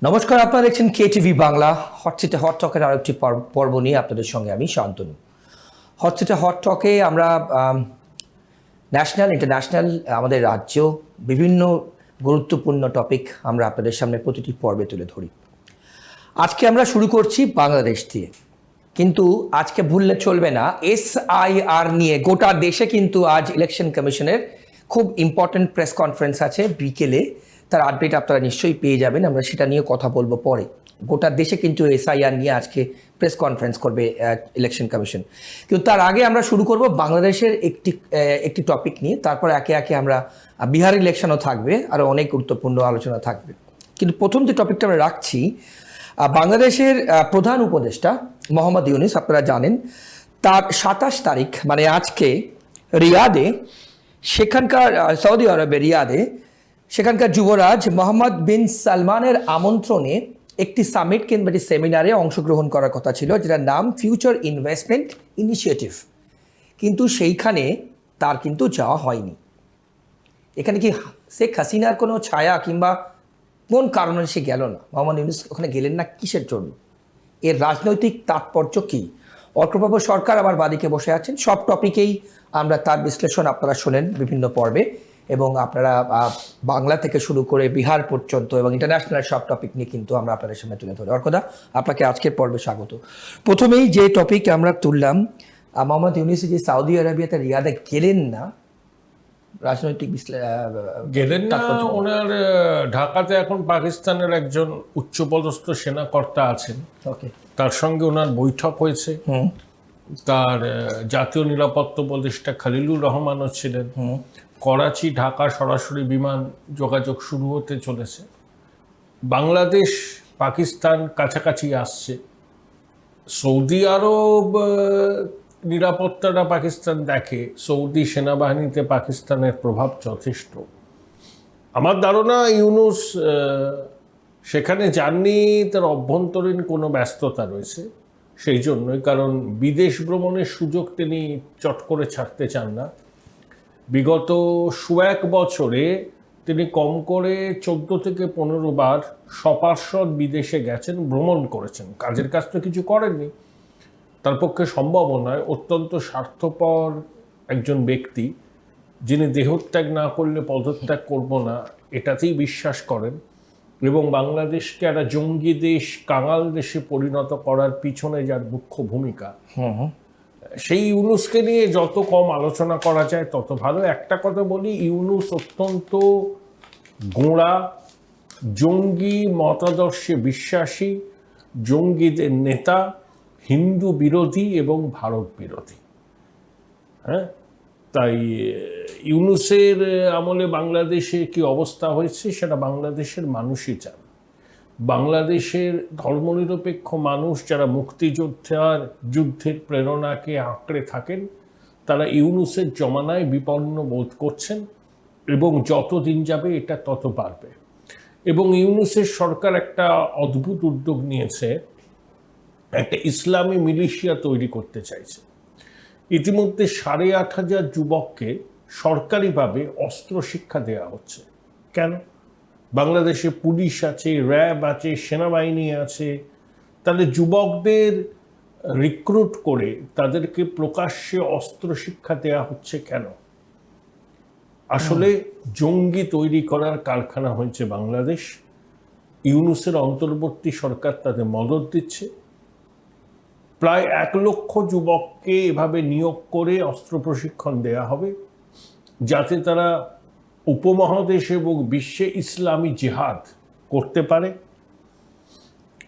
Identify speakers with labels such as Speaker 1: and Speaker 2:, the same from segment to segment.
Speaker 1: নমস্কার, আপনারা দেখছেন KTV বাংলা হট সিটে হট টকের আরেকটি পর্ব নিয়ে আপনাদের সঙ্গে আমি শান্তনু। হট সিটে হট টকে আমরা ন্যাশনাল ইন্টারন্যাশনাল আমাদের রাজ্য বিভিন্ন গুরুত্বপূর্ণ টপিক আমরা আপনাদের সামনে প্রতিটি পর্বে তুলে ধরি। আজকে আমরা শুরু করছি বাংলাদেশ দিয়ে, কিন্তু আজকে ভুললে চলবে না, SIR নিয়ে গোটা দেশে কিন্তু আজ ইলেকশন কমিশনের খুব ইম্পর্টেন্ট প্রেস কনফারেন্স আছে বিকেলে। তার আপডেট আপনারা নিশ্চয়ই পেয়ে যাবেন, আমরা সেটা নিয়ে কথা বলবো পরে। গোটা দেশে কিন্তু SIR নিয়ে আজকে প্রেস কনফারেন্স করবে ইলেকশন কমিশন। কিন্তু তার আগে আমরা শুরু করব বাংলাদেশের একটি টপিক নিয়ে, তারপর একে একে আমরা বিহার ইলেকশনও থাকবে, আরও অনেক গুরুত্বপূর্ণ আলোচনা থাকবে। কিন্তু প্রথম যে টপিকটা আমরা রাখছি, বাংলাদেশের প্রধান উপদেষ্টা মোহাম্মদ ইউনূস, আপনারা জানেন তার 27 তারিখ মানে আজকে রিয়াদে, সেখানকার সৌদি আরবের রিয়াদে সেখানকার যুবরাজ মোহাম্মদ বিন সালমানের আমন্ত্রণে একটি সামিট কিংবা একটি সেমিনারে অংশগ্রহণ করার কথা ছিল, যেটার নাম ফিউচার ইনভেস্টমেন্ট ইনিশিয়েটিভ। কিন্তু সেইখানে তার কিন্তু যাওয়া হয়নি। এখানে কি শেখ হাসিনার কোনো ছায়া কিংবা কোন কারণে সে গেল না? মোহাম্মদ ইউনূস ওখানে গেলেন না কিসের জন্য? এর রাজনৈতিক তাৎপর্য কী? অর্কপ্রভ সরকার আবার বাদিকে বসে আছেন। সব টপিকেই আমরা তার বিশ্লেষণ আপনারা শোনেন বিভিন্ন পর্বে, এবং আপনারা বাংলা থেকে শুরু করে বিহার পর্যন্ত এবং ইন্টারন্যাশনাল সব টপিক নিয়ে কিন্তু আমরা আপনাদের সামনে তুলে ধরি। অর্কদা, আপনাকে আজকের পর্বে স্বাগত। প্রথমেই যে টপিক আমরা তুললাম, মোহাম্মদ ইউনূস যে সৌদি আরবিয়াতে রিয়াদে গেলেন না, রাজনৈতিক
Speaker 2: গেলেন না। ওনার ঢাকাতে এখন পাকিস্তানের একজন উচ্চপদস্থ সেনাকর্তা আছেন, তার সঙ্গে ওনার বৈঠক হয়েছে। তার জাতীয় নিরাপত্তা উপদেষ্টা খলিলুর রহমানও ছিলেন। করাচি ঢাকা সরাসরি বিমান যোগাযোগ শুরু হতে চলেছে। বাংলাদেশ পাকিস্তান কাছাকাছি আসছে। সৌদি আরব নিরাপত্তাটা পাকিস্তান দেখে, সৌদি সেনাবাহিনীতে পাকিস্তানের প্রভাব যথেষ্ট। আমার ধারণা ইউনূস সেখানে যাননি, তার অভ্যন্তরীণ কোনো ব্যস্ততা রয়েছে সেই জন্যই। কারণ বিদেশ ভ্রমণের সুযোগ তিনি চট করে ছাড়তে চান না। বিগত 1 বছরে তিনি কম করে 14 থেকে 15 বার সপার্ষদ বিদেশে গেছেন, ভ্রমণ করেছেন। কাজের কাজ তো কিছু করেননি, তার পক্ষে সম্ভব নয়। অত্যন্ত স্বার্থপর একজন ব্যক্তি, যিনি দেহত্যাগ না করলে পদত্যাগ করব না এটাতেই বিশ্বাস করেন, এবং বাংলাদেশকে একটা জঙ্গি দেশ, কাঙাল দেশে পরিণত করার পিছনে যার মুখ্য ভূমিকা, সেই ইউনূসকে নিয়ে যত কম আলোচনা করা যায় তত ভালো। একটা কথা বলি, ইউনূস অত্যন্ত গোঁড়া, জঙ্গি মতাদর্শে বিশ্বাসী, জঙ্গিদের নেতা, হিন্দু বিরোধী এবং ভারত বিরোধী। হ্যাঁ, তাই ইউনূসের আমলে বাংলাদেশে কি অবস্থা হয়েছে সেটা বাংলাদেশের মানুষই চান। বাংলাদেশের ধর্মনিরপেক্ষ মানুষ যারা যুদ্ধের প্রেরণাকে আঁকড়ে থাকেন, তারা ইউনূসের জমানায় বিপন্ন বোধ করছেন, এবং যত দিন যাবে এটা তত বাড়বে। এবং ইউনূসের সরকার একটা অদ্ভুত উদ্যোগ নিয়েছে, একটা ইসলামী মিলিশিয়া তৈরি করতে চাইছে। ইতিমধ্যে 8,500 যুবককে সরকারিভাবে অস্ত্র শিক্ষা দেওয়া হচ্ছে। কেন? বাংলাদেশে পুলিশ আছে, র্যাব আছে, সেনাবাহিনী আছে। তাহলে যুবকদের রিক্রুট করে তাদেরকে প্রকাশ্যে অস্ত্র শিক্ষা দেওয়া হচ্ছে কেন? আসলে জঙ্গি তৈরি করার কারখানা হয়েছে বাংলাদেশ। ইউনূসের অন্তর্বর্তী সরকার তাদের মদত দিচ্ছে। প্রায় 1 লক্ষ যুবককে এভাবে নিয়োগ করে অস্ত্র প্রশিক্ষণ দেয়া হবে, যাতে তারা উপমহাদেশে এবং বিশ্বে ইসলামী জিহাদ করতে পারে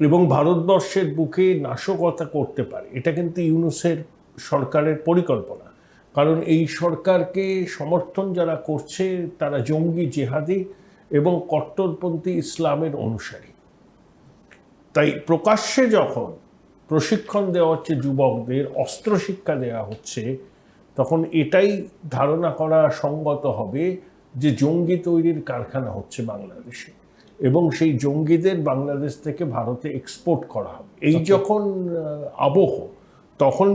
Speaker 2: এবং ভারতবর্ষের বুকে নাশকতা করতে পারে। এটা কিন্তু ইউনূসের সরকারের পরিকল্পনা। কারণ এই সরকারকে সমর্থন যারা করছে তারা জঙ্গি জিহাদি এবং কট্টরপন্থী ইসলামের অনুসারী। তাই প্রকাশ্যে যখন প্রশিক্ষণ দেওয়া হচ্ছে, যুবকদের অস্ত্র শিক্ষা দেওয়া হচ্ছে, তখন এটাই ধারণা করা সঙ্গত হবে যে জঙ্গি তৈরির কারখানা হচ্ছে বাংলাদেশে, এবং সেই জঙ্গিদের বাংলাদেশ থেকে ভারতে এক্সপোর্ট করা হবে। এই যখন আবহ, তখন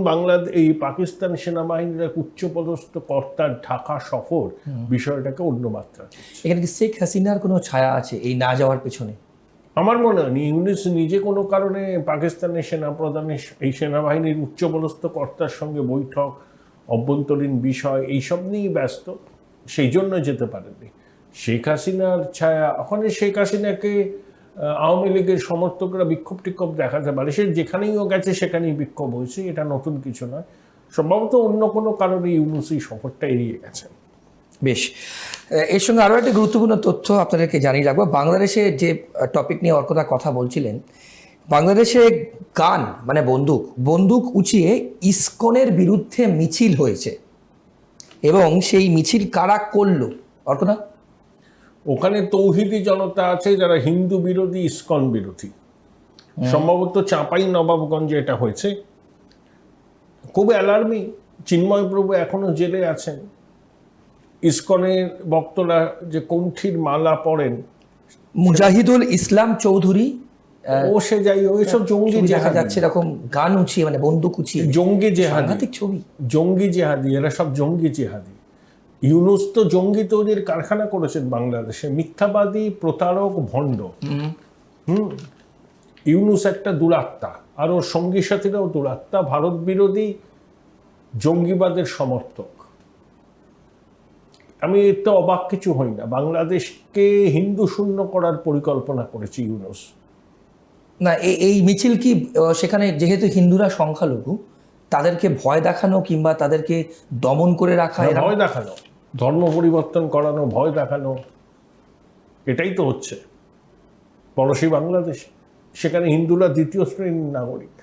Speaker 2: এই পাকিস্তান সেনাবাহিনীর এক উচ্চপদস্থ কর্তার ঢাকা সফর বিষয়টাকে অন্য মাত্রা।
Speaker 1: এখানে কি শেখ হাসিনার কোনো ছায়া আছে এই না যাওয়ার পেছনে?
Speaker 2: আমার মনে হয় ইউনূস নিজে কোনো কারণে পাকিস্তানের সেনাপ্রধানের এই সেনাবাহিনীর উচ্চপদস্থ কর্তার সঙ্গে বৈঠক, অভ্যন্তরীণ বিষয় এইসব নিয়েই ব্যস্ত, সেই জন্য যেতে পারেননি। শেখ হাসিনার ছায়া, ওখানে শেখ হাসিনাকে আওয়ামী লীগের সমর্থকরা বিক্ষোভ টিক্ষোভ দেখাতে পারে, সে যেখানেই ও গেছে সেখানেই বিক্ষোভ হয়েছে, এটা নতুন কিছু নয়। সম্ভবত অন্য কোনো কারণে ইউনূস এই সফরটা এড়িয়ে গেছেন।
Speaker 1: বেশ, এর সঙ্গে আরও একটা গুরুত্বপূর্ণ তথ্য আপনাদেরকে জানিয়ে রাখবো। বাংলাদেশে যে টপিক নিয়ে অর্কদা কথা বলছিলেন, বাংলাদেশে গান মানে বন্দুক উঁচিয়ে ইসকনের বিরুদ্ধে মিছিল হয়েছে, এবং সেই মিছিল কারা করলো অর্কদা?
Speaker 2: ওখানে তৌহিদি জনতা আছে যারা হিন্দু বিরোধী, ইসকন বিরোধী। সম্ভবত চাঁপাই নবাবগঞ্জে এটা হয়েছে। খুব অ্যালার্মিং, চিন্ময় প্রভু এখনো জেলে আছেন। ইসকনের ভক্তরা যে কণ্ঠীর মালা পড়েন,
Speaker 1: মুজাহিদুল ইসলাম চৌধুরী
Speaker 2: ও সে যাই হোক, এসব জঙ্গি
Speaker 1: দেখা
Speaker 2: জেহাদি,
Speaker 1: যাচ্ছে এরকম গান উঁচিয়ে মানে বন্দুক উঁচিয়ে
Speaker 2: জঙ্গি জেহাদি,
Speaker 1: সাংঘাতিক ছবি।
Speaker 2: জঙ্গি জেহাদি, এরা সব জঙ্গি জেহাদি। ইউনূস তো জঙ্গি তৈরির কারখানা করেছেন বাংলাদেশে, মিথ্যাবাদী, প্রতারক, ভণ্ড। ইউনূস একটা দুরাত্মা, আর ওর সঙ্গী সাথীরাও দুরাত্মা, ভারত বিরোধী, জঙ্গিবাদের সমর্থক। আমি এতে অবাক কিছু হই না। বাংলাদেশকে হিন্দু শূন্য করার পরিকল্পনা করেছে ইউনূস।
Speaker 1: না, এই মিছিল কি সেখানে যেহেতু হিন্দুরা সংখ্যালঘু, তাদেরকে ভয় দেখানো কিংবা তাদেরকে দমন করে রাখা?
Speaker 2: ভয় দেখানো, ধর্ম পরিবর্তন করানো, ভয় দেখানো, এটাই তো হচ্ছে পড়োশী বাংলাদেশ। সেখানে হিন্দুরা দ্বিতীয় শ্রেণীর নাগরিক।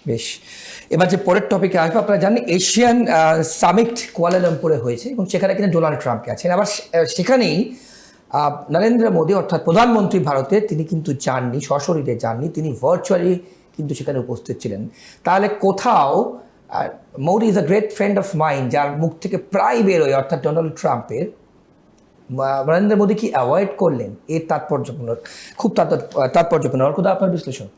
Speaker 1: বেশ, এবার যে পরের টপিকে আসবো, আপনারা জানেন এশিয়ান সামিট কুয়ালালামপুরে হয়েছে এবং সেখানে কিন্তু ডোনাল্ড ট্রাম্পকে আছেন। আবার সেখানেই নরেন্দ্র মোদী অর্থাৎ প্রধানমন্ত্রী ভারতের, তিনি কিন্তু যাননি, সশরীরে যাননি, তিনি ভার্চুয়ালি কিন্তু সেখানে উপস্থিত ছিলেন। তাহলে কোথাও Modi is a great friend of mind, যার মুখ থেকে প্রায় বেরোয়, অর্থাৎ ডোনাল্ড ট্রাম্পের, নরেন্দ্র মোদী কি অ্যাভয়েড করলেন? এর তাৎপর্যপূর্ণ, খুব তাৎপর্যপূর্ণ। অর্কদা, আপনার বিশ্লেষণ?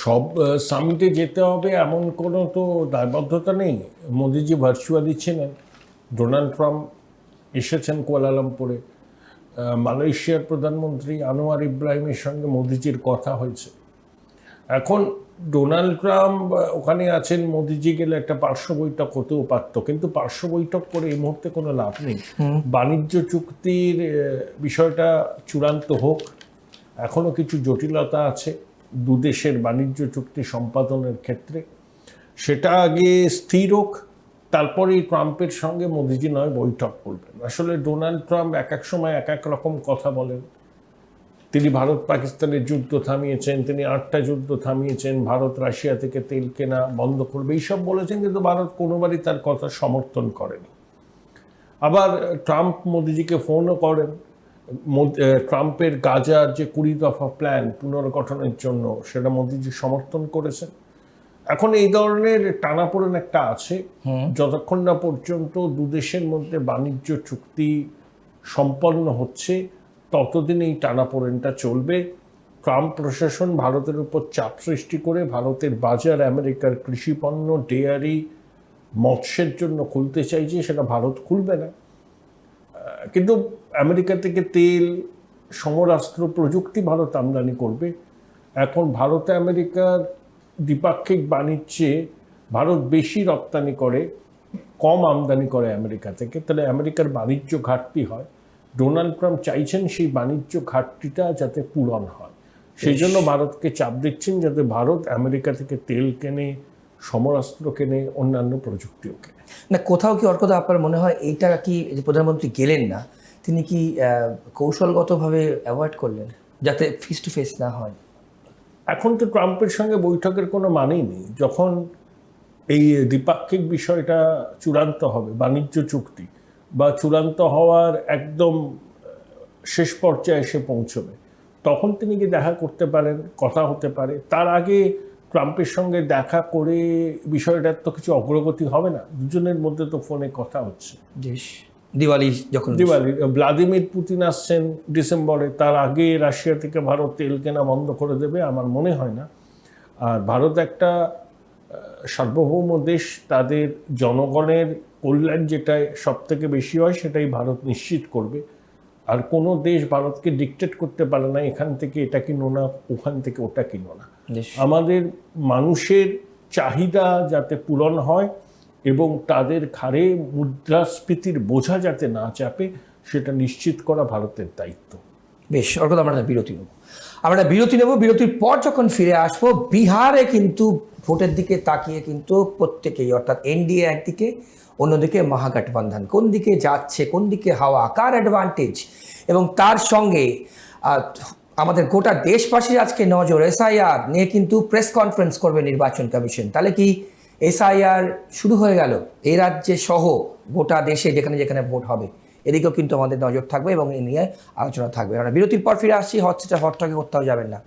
Speaker 2: সব সামিটে যেতে হবে এমন কোনো তো দায়বদ্ধতা নেই। মোদিজি ভার্চুয়ালি ছিলেন, ডোনাল্ড ট্রাম্প এসেছেন কুয়ালালামপুরে, মালয়েশিয়ার প্রধানমন্ত্রী আনোয়ার ইব্রাহিমের সঙ্গে মোদিজির কথা হয়েছে। এখন ডোনাল্ড ট্রাম্প ওখানে আছেন, মোদিজি গেলে একটা পার্শ্ব বৈঠক হতেও পারত, কিন্তু পার্শ্ব বৈঠক করে এই মুহূর্তে কোনো লাভ নেই। বাণিজ্য চুক্তির বিষয়টা চূড়ান্ত হোক, এখনো কিছু জটিলতা আছে দুদেশের বাণিজ্য চুক্তি সম্পাদনের ক্ষেত্রে, সেটা আগে স্থির হোক, তারপরেই ট্রাম্পের সঙ্গে মোদিজি নয় বৈঠক করবেন। আসলে ডোনাল্ড ট্রাম্প এক এক সময় এক এক রকম কথা বলেন। তিনি ভারত পাকিস্তানের যুদ্ধ থামিয়েছেন, তিনি 8টা যুদ্ধ থামিয়েছেন, ভারত রাশিয়া থেকে তেল কেনা বন্ধ করবে, এইসব বলেছেন, কিন্তু ভারত কোনোবারই তার কথা সমর্থন করেনি। আবার ট্রাম্প মোদিজিকে ফোনও করেন, ট্রাম্পের গাজার যে 20 দফা প্ল্যান পুনর্গঠনের জন্য, সেটা মোদিজি সমর্থন করেছেন। এখন এই ধরনের টানাপোড়েন একটা আছে, যতক্ষণ না পর্যন্ত দুদেশের মধ্যে বাণিজ্য চুক্তি সম্পন্ন হচ্ছে ততদিন এই টানাপোড়েনটা চলবে। ট্রাম্প প্রশাসন ভারতের উপর চাপ সৃষ্টি করে ভারতের বাজার আমেরিকার কৃষিপণ্য, ডেয়ারি, মৎস্যের জন্য খুলতে চাইছে, সেটা ভারত খুলবে না। কিন্তু আমেরিকা থেকে তেল, সমরাস্ত্র, প্রযুক্তি ভারত আমদানি করবে। এখন ভারতে আমেরিকার দ্বিপাক্ষিক বাণিজ্যে ভারত বেশি রপ্তানি করে, কম আমদানি করে আমেরিকা থেকে, তাহলে আমেরিকার বাণিজ্য ঘাটতি হয়। ডোনাল্ড ট্রাম্প চাইছেন সেই বাণিজ্য ঘাটতিটা যাতে পূরণ হয়, সেই জন্য ভারতকে চাপ দিচ্ছেন যাতে ভারত আমেরিকা থেকে তেল কেনে, সমরাস্ত্র কেনে, অন্যান্য প্রযুক্তিও কেনে।
Speaker 1: না, কোথাও কি অর্কদা আপনার মনে হয় এইটা কি, যে প্রধানমন্ত্রী গেলেন না, তিনি কি কৌশলগতভাবে অ্যাভয়েড করলেন যাতে ফেস টু ফেস না হয়?
Speaker 2: এখন তো ট্রাম্পের সঙ্গে বৈঠকের কোনো মানেই নেই। যখন এই দ্বিপাক্ষিক বিষয়টা চূড়ান্ত হবে, বাণিজ্য চুক্তি বা চূড়ান্ত হওয়ার একদম শেষ পর্যায়ে এসে পৌঁছবে, তখন তিনি কি দেখা করতে পারেন, কথা হতে পারে। তার আগে ট্রাম্পের সঙ্গে দেখা করে বিষয়টার তো কিছু অগ্রগতি হবে না, দুজনের মধ্যে তো ফোনে কথা হচ্ছে।
Speaker 1: দিওয়ালি,
Speaker 2: ভ্লাদিমির পুতিন আসছেন ডিসেম্বরে, তার আগে রাশিয়া থেকে ভারত তেল কেনা বন্ধ করে দেবে আমার মনে হয় না। আর ভারত একটা সার্বভৌম দেশ, তাদের জনগণের কল্যাণ যেটাই সব থেকে বেশি হয় সেটাই ভারত নিশ্চিত করবে। আর কোনো দেশ ভারতকে ডিকটেট করতে পারে না এখান থেকে এটা কিনো না, ওখান থেকে ওটা কিনো না। আমাদের মানুষের চাহিদা যাতে পূরণ হয় এবং তাদের ঘাড়ে মুদ্রাস্ফীতির বোঝা যাতে না চাপে, সেটা নিশ্চিত করা ভারতের দায়িত্ব।
Speaker 1: বেশ, অর্থাৎ আমরা বিরতি নেব। বিরতির পর যখন ফিরে আসবো, বিহারে কিন্তু ভোটের দিকে তাকিয়ে কিন্তু প্রত্যেকেই, অর্থাৎ এনডিএ একদিকে, অন্যদিকে মহাগঠবন্ধন, কোন দিকে যাচ্ছে, কোন দিকে হাওয়া, কার অ্যাডভান্টেজ, এবং তার সঙ্গে আমাদের গোটা দেশবাসীর আজকে নজর এসআইআর নিয়ে কিন্তু প্রেস কনফারেন্স করবে নির্বাচন কমিশন। তাহলে কি এসআইআর শুরু হয়ে গেল এই রাজ্যে সহ গোটা দেশে যেখানে যেখানে ভোট হবে, এদিকেও কিন্তু আমাদের নজর থাকবে এবং এ নিয়ে আলোচনা থাকবে। আমরা বিরতির পর ফিরে আসছি। হট সিটে হট টকে কোথাও যাবেন না,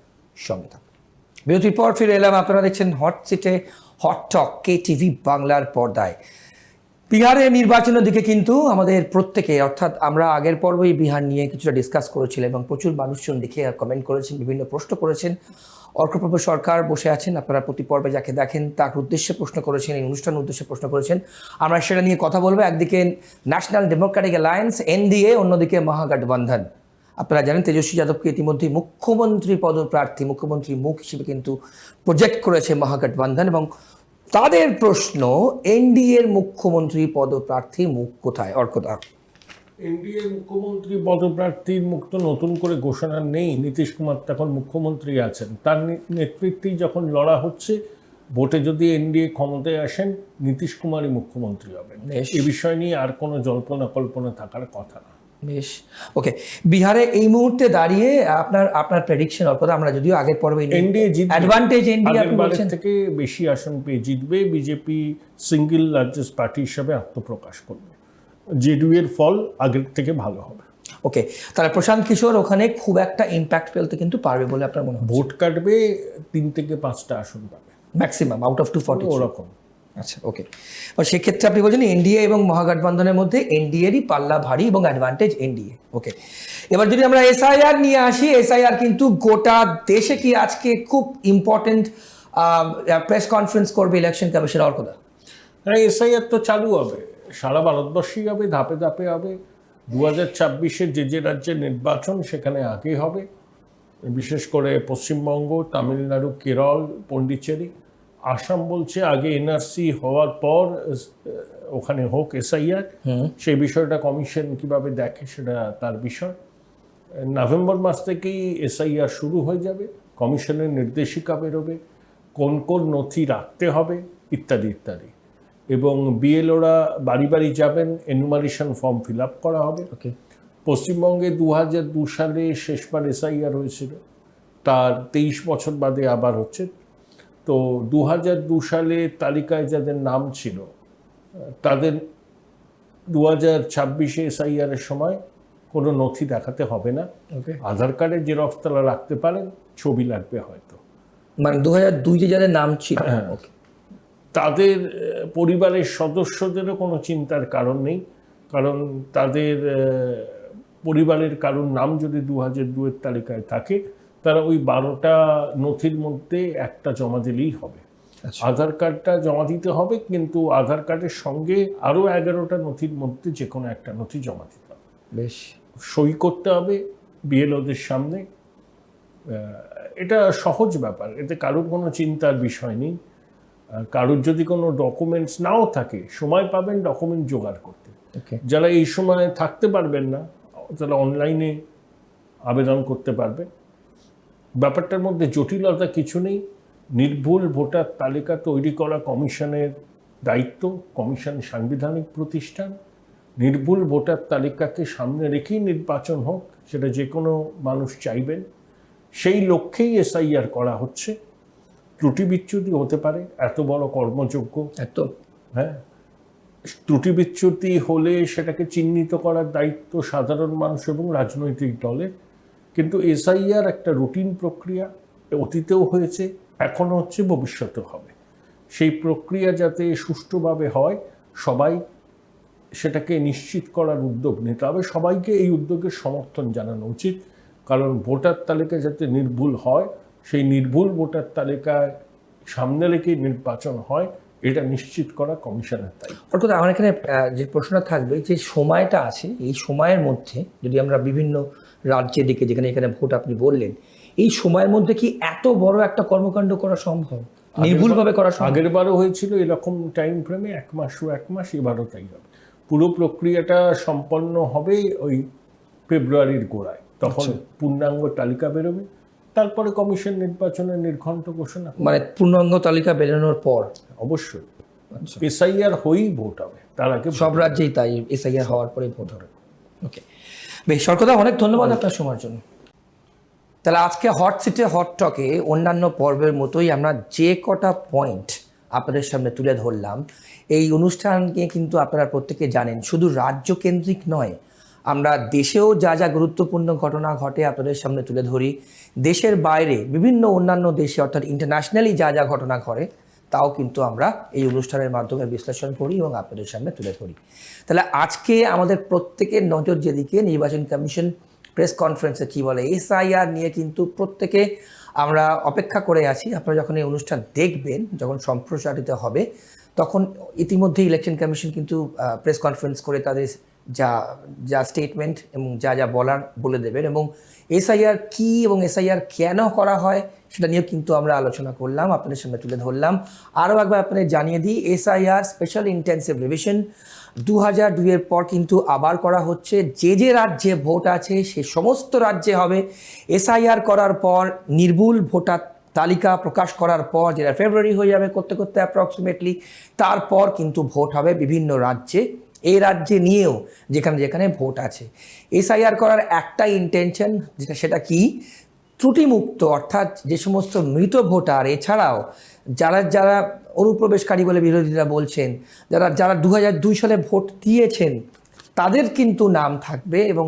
Speaker 1: সঙ্গে থাকবে। বিরতির পর ফিরে এলাম। আপনারা দেখছেন হট সিটে হট টক, KTV বাংলার পর্দায়। বিহারের নির্বাচনের দিকে কিন্তু আমাদের প্রত্যেকে, অর্থাৎ আমরা আগের পর্বেই বিহার নিয়ে কিছুটা ডিসকাস করেছিলাম এবং প্রচুর মানুষজন দেখে কমেন্ট করেছেন, বিভিন্ন প্রশ্ন করেছেন। অর্কপ্রভ সরকার বসে আছেন, আপনারা প্রতি পর্বে যাকে দেখেন তার উদ্দেশ্যে প্রশ্ন করেছেন, এই অনুষ্ঠানের উদ্দেশ্যে প্রশ্ন করেছেন। আমরা সেটা নিয়ে কথা বলবো। একদিকে ন্যাশনাল ডেমোক্রেটিক অ্যালায়েন্স NDA, অন্যদিকে মহাগঠবন্ধন। আপনারা জানেন তেজস্বী যাদবকে ইতিমধ্যে মুখ্যমন্ত্রী পদপ্রার্থী, মুখ্যমন্ত্রী মুখ হিসেবে কিন্তু প্রজেক্ট করেছে মহাগঠবন্ধন, এবং তাদের প্রশ্ন, NDA-র মুখ্যমন্ত্রী পদপ্রার্থী মুখ কোথায়? অর্কদা,
Speaker 2: এনডিএ মুখ্যমন্ত্রী পদপ্রার্থীর মুখ তো নতুন করে ঘোষণা নেই। নীতিশ কুমার তখন মুখ্যমন্ত্রী আছেন, তার নেতৃত্বেই যখন লড়া হচ্ছে, ভোটে যদি এনডিএ ক্ষমতায় আসেন নীতিশ কুমারই মুখ্যমন্ত্রী হবেন। এই বিষয় নিয়ে আর কোনো জল্পনা কল্পনা থাকার কথা না।
Speaker 1: বেশ, ওকে। বিহারে এই মুহূর্তে দাঁড়িয়ে আপনার প্রেডিকশন অর্কদা, আমরা যদিও আগের পর্বে
Speaker 2: এনডিএ জিতবে,
Speaker 1: অ্যাডভান্টেজ এনডিএ আপনি বলছেন
Speaker 2: থেকে বেশি আসন পেয়ে জিতবে। বিজেপি সিঙ্গেল লার্জেস্ট পার্টি হিসেবে আত্মপ্রকাশ করবে। জেডিইউ এর ফল আগের থেকে ভালো হবে।
Speaker 1: ওকে, তাহলে প্রশান্ত কিশোর ওখানে খুব একটা ইম্প্যাক্ট ফেলতে কিন্তু পারবে বলে আপনার মনে হয়?
Speaker 2: ভোট কাটবে, 3 থেকে 5টা আসন পাবে
Speaker 1: ম্যাক্সিমাম আউট অফ 240
Speaker 2: ওরকম।
Speaker 1: আচ্ছা, ওকে। সেক্ষেত্রে আপনি বলছেন NDA এবং মহাগঠবন্ধনের মধ্যে NDA-রই পাল্লা ভারী এবং অ্যাডভান্টেজ NDA। ওকে, এবার যদি আমরা SIR নিয়ে আসি, SIR কিন্তু গোটা দেশে কি আজকে খুব ইম্পর্টেন্ট প্রেস কনফারেন্স করবে ইলেকশন কমিশন অর্কদা?
Speaker 2: হ্যাঁ, SIR তো চালু হবে, সারা ভারতবর্ষেই হবে, ধাপে ধাপে হবে। 2024-এর যে রাজ্যের নির্বাচন সেখানে আগেই হবে, বিশেষ করে পশ্চিমবঙ্গ, তামিলনাড়ু, কেরল, পন্ডিচেরি। আসাম বলছে আগে NRC হওয়ার পর ওখানে হোক SIR। সেই বিষয়টা কমিশন কিভাবে দেখে সেটা তার বিষয়। নভেম্বর মাস থেকেই SIR শুরু হয়ে যাবে, কমিশনের নির্দেশিকা বেরোবে, কোন কোন নথি রাখতে হবে ইত্যাদি ইত্যাদি। এবং BLOরা বাড়ি বাড়ি যাবেন, এনুমারেশন ফর্ম ফিল আপ করা হবে। পশ্চিমবঙ্গে 2002 সালে শেষবার SIR হয়েছিল, তার 23 বছর বাদে আবার হচ্ছে। তো 2002 সালে তালিকায় যাদের নাম ছিল তাদের 2026-এ SIR-এর সময় কোনো নথি দেখাতে হবে না। আধার কার্ডের জেরক্স তারা রাখতে পারেন, ছবি লাগবে হয়তো।
Speaker 1: মানে 2002-এ যাদের নাম ছিল
Speaker 2: তাদের পরিবারের সদস্যদেরও কোনো চিন্তার কারণ নেই, কারণ তাদের পরিবারের কারোর নাম যদি 2002-এর তালিকায় থাকে, তারা ওই 12টা নথির মধ্যে একটা জমা দিলেই হবে। আধার কার্ডটা জমা দিতে হবে, কিন্তু আধার কার্ডের সঙ্গে আরও 11টা নথির মধ্যে যে কোনো একটা নথি জমা দিতে হবে।
Speaker 1: বেশ,
Speaker 2: সই করতে হবে BLOদের সামনে। এটা সহজ ব্যাপার, এতে কারোর কোনো চিন্তার বিষয় নেই। কারোর যদি কোনো ডকুমেন্টস নাও থাকে, সময় পাবেন ডকুমেন্ট জোগাড় করতে। যারা এই সময় থাকতে পারবেন না, তারা অনলাইনে আবেদন করতে পারবে। ব্যাপারটার মধ্যে জটিলতা কিছু নেই। নির্ভুল ভোটার তালিকা তৈরি করা কমিশনের দায়িত্ব। কমিশন সাংবিধানিক প্রতিষ্ঠান, নির্ভুল ভোটার তালিকাকে সামনে রেখেই নির্বাচন হোক, সেটা যে কোনো মানুষ চাইবেন। সেই লক্ষ্যেই SIR করা হচ্ছে। ত্রুটি বিচ্যুতি হতে পারে, এত বড় কর্মযোগ্য, হ্যাঁ, ত্রুটি বিচ্যুতি হলে সেটাকে চিহ্নিত করার দায়িত্ব সাধারণ মানুষ এবং রাজনৈতিক দলের। কিন্তু SIR একটা রুটিন প্রক্রিয়া, অতীতেও হয়েছে, এখনও হচ্ছে, ভবিষ্যতেও হবে। সেই প্রক্রিয়া যাতে সুষ্ঠুভাবে হয়, সবাই সেটাকে নিশ্চিত করার উদ্যোগ নিতে হবে। সবাইকে এই উদ্যোগের সমর্থন জানানো উচিত, কারণ ভোটার তালিকা যাতে নির্ভুল হয়, সেই নির্ভুল ভোটার তালিকায় সামনে রেখে নির্বাচন হয়, এটা নিশ্চিত করা কমিশনের দায়িত্ব।
Speaker 1: অর্থাৎ আমার এখানে যে প্রশ্নটা থাকবে যে সময়টা আছে, এই সময়ের মধ্যে যদি আমরা বিভিন্ন রাজ্যের দিকে যেখানে এখানে ভোট আপনি বললেন, এই সময়ের মধ্যে কি এত বড় একটা কর্মকাণ্ড করা সম্ভব, নির্ভুলভাবে করা সম্ভব?
Speaker 2: আগের বারও হয়েছিল এরকম টাইম ফ্রেমে, 1 মাস, এবারও তাই হবে। পুরো প্রক্রিয়াটা সম্পন্ন হবে ওই ফেব্রুয়ারির গোড়ায়, তখন পূর্ণাঙ্গ তালিকা বেরোবে, তারপরে কমিশন নির্বাচনের নির্ঘণ্ট ঘোষণা।
Speaker 1: মানে পূর্ণাঙ্গ তালিকা বেরোনোর পর
Speaker 2: অবশ্যই এসআইআর হয়েই ভোট হবে, তার আগে
Speaker 1: সব রাজ্যেই তাই, এসআইআর হওয়ার পরে ভোট হবে। ওকে, বেশ সরকারদা, অনেক ধন্যবাদ আপনার সময়ের জন্য। তাহলে আজকে হট সিটে হট টকে অন্যান্য পর্বের মতোই আমরা যে কটা পয়েন্ট আপনাদের সামনে তুলে ধরলাম, এই অনুষ্ঠানকে কিন্তু আপনারা প্রত্যেকে জানেন শুধু রাজ্য কেন্দ্রিক নয়, আমরা দেশেও যা যা গুরুত্বপূর্ণ ঘটনা ঘটে আপনাদের সামনে তুলে ধরি, দেশের বাইরে বিভিন্ন অন্যান্য দেশে অর্থাৎ ইন্টারন্যাশনালি যা যা ঘটনা ঘটে তাও কিন্তু আমরা এই অনুষ্ঠানের মাধ্যমে বিশ্লেষণ করি এবং আপনাদের সামনে তুলে ধরি। তাহলে আজকে আমাদের প্রত্যেকের নজর যেদিকে, নির্বাচন কমিশন প্রেস কনফারেন্সে কী বলে, এসআইআর নিয়ে কিন্তু প্রত্যেকে আমরা অপেক্ষা করে আছি। আপনারা যখন এই অনুষ্ঠান দেখবেন, যখন সম্প্রচারিত হবে, তখন ইতিমধ্যে ইলেকশন কমিশন কিন্তু প্রেস কনফারেন্স করে তাদের যা যা স্টেটমেন্ট এবং যা যা বলার বলে দেবেন, এবং এসআইআর কী এবং এসআইআর কেন করা হয় সেটা নিয়েও কিন্তু আমরা আলোচনা করলাম, আপনাদের সামনে তুলে ধরলাম। আরও একবার আপনাদের জানিয়ে দিই, এসআইআর স্পেশাল ইন্টেন্সিভ রিভিশন 2002-এর পর কিন্তু আবার করা হচ্ছে। যে যে রাজ্যে ভোট আছে সে সমস্ত রাজ্যে হবে। এসআইআর করার পর নির্ভুল ভোটার তালিকা প্রকাশ করার পর, যেটা ফেব্রুয়ারি হয়ে যাবে করতে করতে অ্যাপ্রক্সিমেটলি, তারপর কিন্তু ভোট হবে বিভিন্ন রাজ্যে, এই রাজ্যে নিয়েও যেখানে যেখানে ভোট আছে। এসআইআর করার একটাই ইন্টেনশন, সেটা কি, ত্রুটিমুক্ত, অর্থাৎ যে সমস্ত মৃত ভোটার, এছাড়াও যারা যারা অনুপ্রবেশকারী বলে বিরোধীরা বলছেন, যারা যারা 2002 সালে ভোট দিয়েছেন তাদের কিন্তু নাম থাকবে, এবং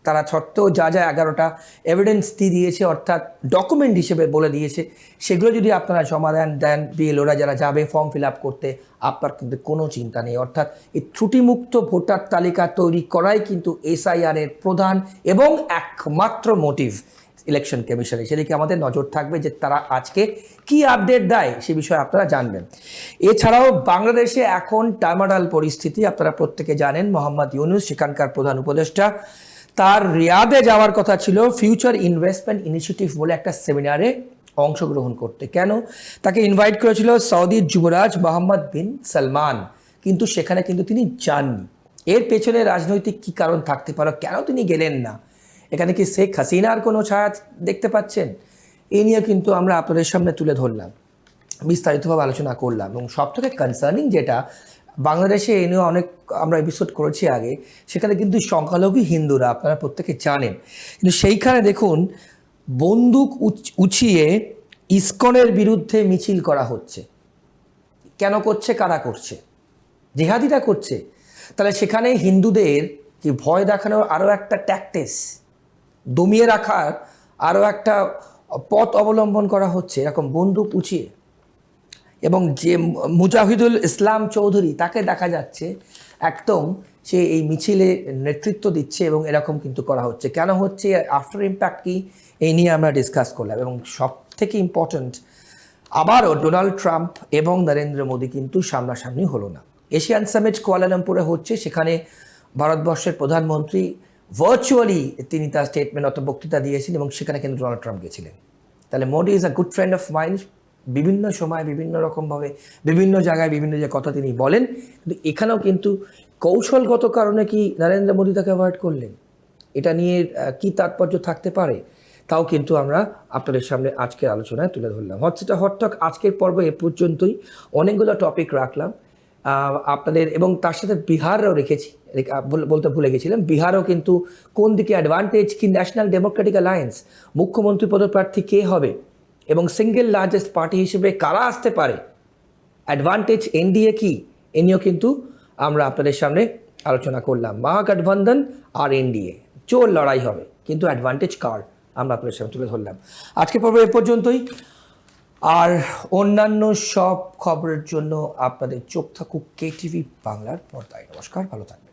Speaker 1: তারা সত্ত্বেও যা যা 11টা এভিডেন্স দিয়েছে অর্থাৎ ডকুমেন্ট হিসেবে বলে দিয়েছে, সেগুলো যদি আপনারা জমা দেন বিএলওরা যারা যাবে ফর্ম ফিল আপ করতে, আপনার কিন্তু কোনো চিন্তা নেই। অর্থাৎ এই ত্রুটিমুক্ত ভোটার তালিকা তৈরি করাই কিন্তু এসআইআরের প্রধান এবং একমাত্র মোটিভ ইলেকশন কমিশনের। সেদিকে আমাদের নজর থাকবে যে তারা আজকে কি আপডেট দেয় সে বিষয়ে আপনারা জানবেন। এছাড়াও বাংলাদেশে এখন টামাটাল পরিস্থিতি, আপনারা প্রত্যেকে জানেন। মোহাম্মদ ইউনূস সেখানকার প্রধান উপদেষ্টা, তার রিয়াদে যাওয়ার কথা ছিল ফিউচার ইনভেস্টমেন্ট ইনিশিয়েটিভ বলে একটা সেমিনারে অংশগ্রহণ করতে। কেন তাকে ইনভাইট করেছিল সৌদির যুবরাজ মোহাম্মদ বিন সালমান, কিন্তু সেখানে কিন্তু তিনি যাননি। এর পেছনে রাজনৈতিক কী কারণ থাকতে পারে, কেন তিনি গেলেন না? এখানে কি শেখ হাসিনার কোনো ছায়া দেখতে পাচ্ছেন? এই নিয়ে কিন্তু আমরা আপনাদের সামনে তুলে ধরলাম, বিস্তারিতভাবে আলোচনা করলাম। এবং সবথেকে কনসার্নিং যেটা, বাংলাদেশে এই নিয়ে অনেক আমরা এপিসোড করেছি আগে, সেখানে কিন্তু সংখ্যালঘু হিন্দুরা, আপনারা প্রত্যেকে জানেন, কিন্তু সেইখানে দেখুন বন্দুক উঁচিয়ে ইসকনের বিরুদ্ধে মিছিল করা হচ্ছে। কেন করছে? কারা করছে? জিহাদিরা করছে। তাহলে সেখানে হিন্দুদের কি ভয় দেখানোর আরও একটা ট্যাকটিক্স, দমিয়ে রাখার আরও একটা পথ অবলম্বন করা হচ্ছে, এরকম বন্দুক উঁচিয়ে। এবং যে মুজাহিদুল ইসলাম চৌধুরী, তাকে দেখা যাচ্ছে একদম সে এই মিছিলে নেতৃত্ব দিচ্ছে, এবং এরকম কিন্তু করা হচ্ছে। কেন হচ্ছে, আফটার ইম্প্যাক্ট কি, এই নিয়ে আমরা ডিসকাস করলাম। এবং সব থেকে ইম্পর্ট্যান্ট, আবারও ডোনাল্ড ট্রাম্প এবং নরেন্দ্র মোদী কিন্তু সামনাসামনি হলো না। এশিয়ান সামিট কুয়ালালামপুরে হচ্ছে, সেখানে ভারতবর্ষের প্রধানমন্ত্রী ভার্চুয়ালি তিনি তার স্টেটমেন্ট অত বক্তৃতা দিয়েছেন, এবং সেখানে কিন্তু ডোনাল্ড ট্রাম্প গেছিলেন। তাহলে Modi is a good friend of mind. বিভিন্ন সময় বিভিন্ন রকমভাবে বিভিন্ন জায়গায় বিভিন্ন যে কথা তিনি বলেন, কিন্তু এখানেও কিন্তু কৌশলগত কারণে কি নরেন্দ্র মোদী তাকে অ্যাভয়েড করলেন, এটা নিয়ে কি তাৎপর্য থাকতে পারে, তাও কিন্তু আমরা আপনাদের সামনে আজকের আলোচনায় তুলে ধরলাম। হটসিটা হট টক আজকের পর্ব এ পর্যন্তই। অনেকগুলো টপিক রাখলাম আপনাদের, এবং তার সাথে বিহারও রেখেছি, বলতে ভুলে গেছিলাম। বিহারও কিন্তু কোন দিকে অ্যাডভান্টেজ, কি ন্যাশনাল ডেমোক্রেটিক অ্যালায়েন্স, মুখ্যমন্ত্রী পদপ্রার্থী কে হবে, এবং সিঙ্গেল লার্জেস্ট পার্টি হিসেবে কারা আসতে পারে, অ্যাডভান্টেজ এনডিএ কি, এ নিয়েও কিন্তু আমরা আপনাদের সামনে আলোচনা করলাম। মহাগঠবন্ধন আর এনডিএ, জোর লড়াই হবে, কিন্তু অ্যাডভান্টেজ কার, আমরা আপনাদের সামনে তুলে ধরলাম। আজকে পর্ব এ পর্যন্তই। আর অন্যান্য সব খবরের জন্য আপনাদের চোখ থাকুক কেটিভি বাংলার পর্দায়। নমস্কার, ভালো থাকবেন।